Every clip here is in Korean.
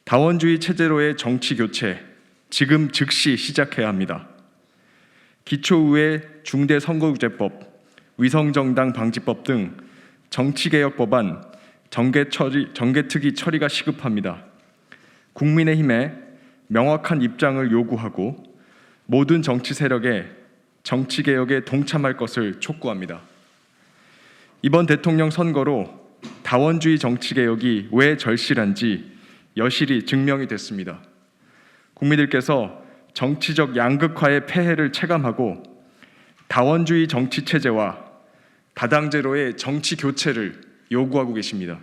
다원주의 체제로의 정치 교체, 지금 즉시 시작해야 합니다. 기초의회 중대선거구제법, 위성정당 방지법 등 정치개혁 법안, 정개특위 처리가 시급합니다. 국민의힘에 명확한 입장을 요구하고 모든 정치 세력에 정치개혁에 동참할 것을 촉구합니다. 이번 대통령 선거로 다원주의 정치개혁이 왜 절실한지 여실히 증명이 됐습니다. 국민들께서 정치적 양극화의 폐해를 체감하고 다원주의 정치 체제와 다당제로의 정치 교체를 요구하고 계십니다.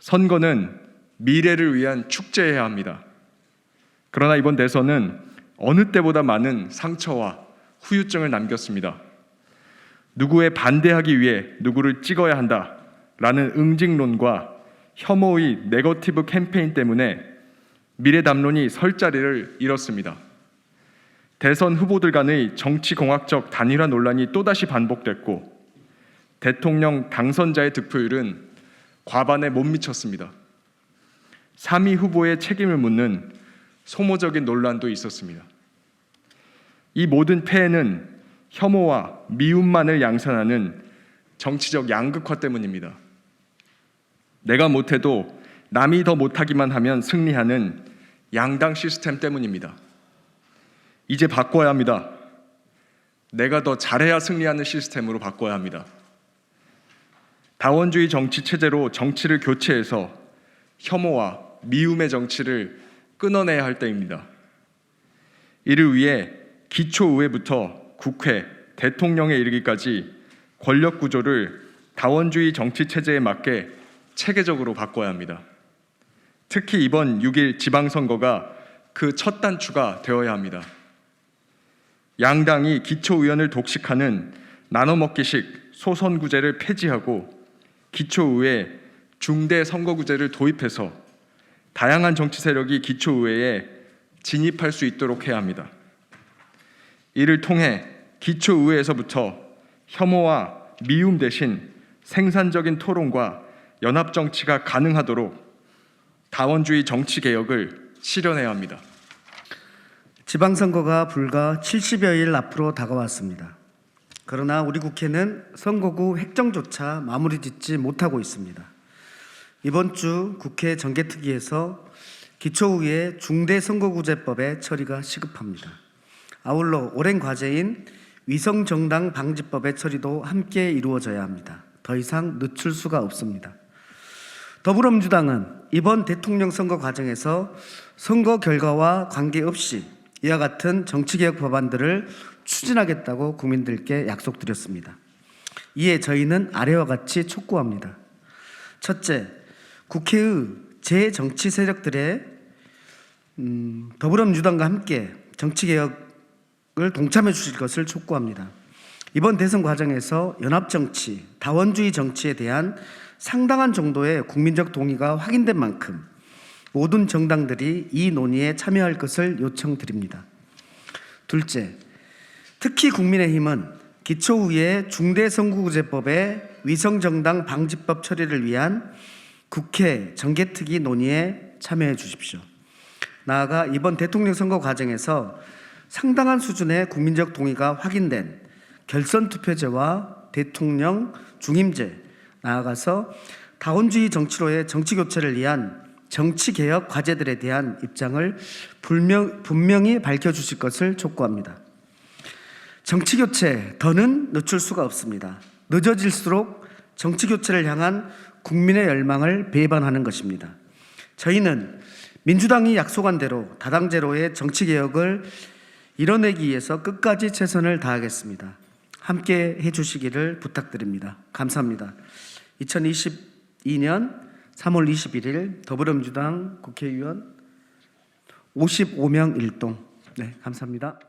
선거는 미래를 위한 축제여야 합니다. 그러나 이번 대선은 어느 때보다 많은 상처와 후유증을 남겼습니다. 누구에 반대하기 위해 누구를 찍어야 한다라는 응징론과 혐오의 네거티브 캠페인 때문에 미래 담론이 설 자리를 잃었습니다. 대선 후보들 간의 정치공학적 단일화 논란이 또다시 반복됐고 대통령 당선자의 득표율은 과반에 못 미쳤습니다. 3위 후보의 책임을 묻는 소모적인 논란도 있었습니다. 이 모든 폐해는 혐오와 미움만을 양산하는 정치적 양극화 때문입니다. 내가 못해도 남이 더 못하기만 하면 승리하는 양당 시스템 때문입니다. 이제 바꿔야 합니다. 내가 더 잘해야 승리하는 시스템으로 바꿔야 합니다. 다원주의 정치 체제로 정치를 교체해서 혐오와 미움의 정치를 끊어내야 할 때입니다. 이를 위해 기초의회부터 국회, 대통령에 이르기까지 권력 구조를 다원주의 정치 체제에 맞게 체계적으로 바꿔야 합니다. 특히 이번 6일 지방선거가 그 첫 단추가 되어야 합니다. 양당이 기초의원을 독식하는 나눠먹기식 소선구제를 폐지하고 기초의회 중대선거구제를 도입해서 다양한 정치 세력이 기초의회에 진입할 수 있도록 해야 합니다. 이를 통해 기초의회에서부터 혐오와 미움 대신 생산적인 토론과 연합정치가 가능하도록 다원주의 정치개혁을 실현해야 합니다. 지방선거가 불과 70여일 앞으로 다가왔습니다. 그러나 우리 국회는 선거구 획정조차 마무리 짓지 못하고 있습니다. 이번 주 국회 정개특위에서 기초의회 중대선거구제법의 처리가 시급합니다. 아울러 오랜 과제인 위성정당 방지법의 처리도 함께 이루어져야 합니다. 더 이상 늦출 수가 없습니다. 더불어민주당은 이번 대통령 선거 과정에서 선거 결과와 관계없이 이와 같은 정치개혁 법안들을 추진하겠다고 국민들께 약속드렸습니다. 이에 저희는 아래와 같이 촉구합니다. 첫째, 국회의 제정치 세력들의 더불어민주당과 함께 정치개혁을 동참해 주실 것을 촉구합니다. 이번 대선 과정에서 연합정치, 다원주의 정치에 대한 상당한 정도의 국민적 동의가 확인된 만큼 모든 정당들이 이 논의에 참여할 것을 요청드립니다. 둘째, 특히 국민의힘은 기초의회 중대선거구제법의 위성정당 방지법 처리를 위한 국회 정개특위 논의에 참여해 주십시오. 나아가 이번 대통령 선거 과정에서 상당한 수준의 국민적 동의가 확인된 결선투표제와 대통령 중임제, 나아가서 다원주의 정치로의 정치교체를 위한 정치개혁 과제들에 대한 입장을 분명히 밝혀주실 것을 촉구합니다. 정치교체, 더는 늦출 수가 없습니다. 늦어질수록 정치교체를 향한 국민의 열망을 배반하는 것입니다. 저희는 민주당이 약속한 대로 다당제로의 정치개혁을 이뤄내기 위해서 끝까지 최선을 다하겠습니다. 함께 해주시기를 부탁드립니다. 감사합니다. 2022년 3월 21일 더불어민주당 국회의원 55명 일동. 네, 감사합니다.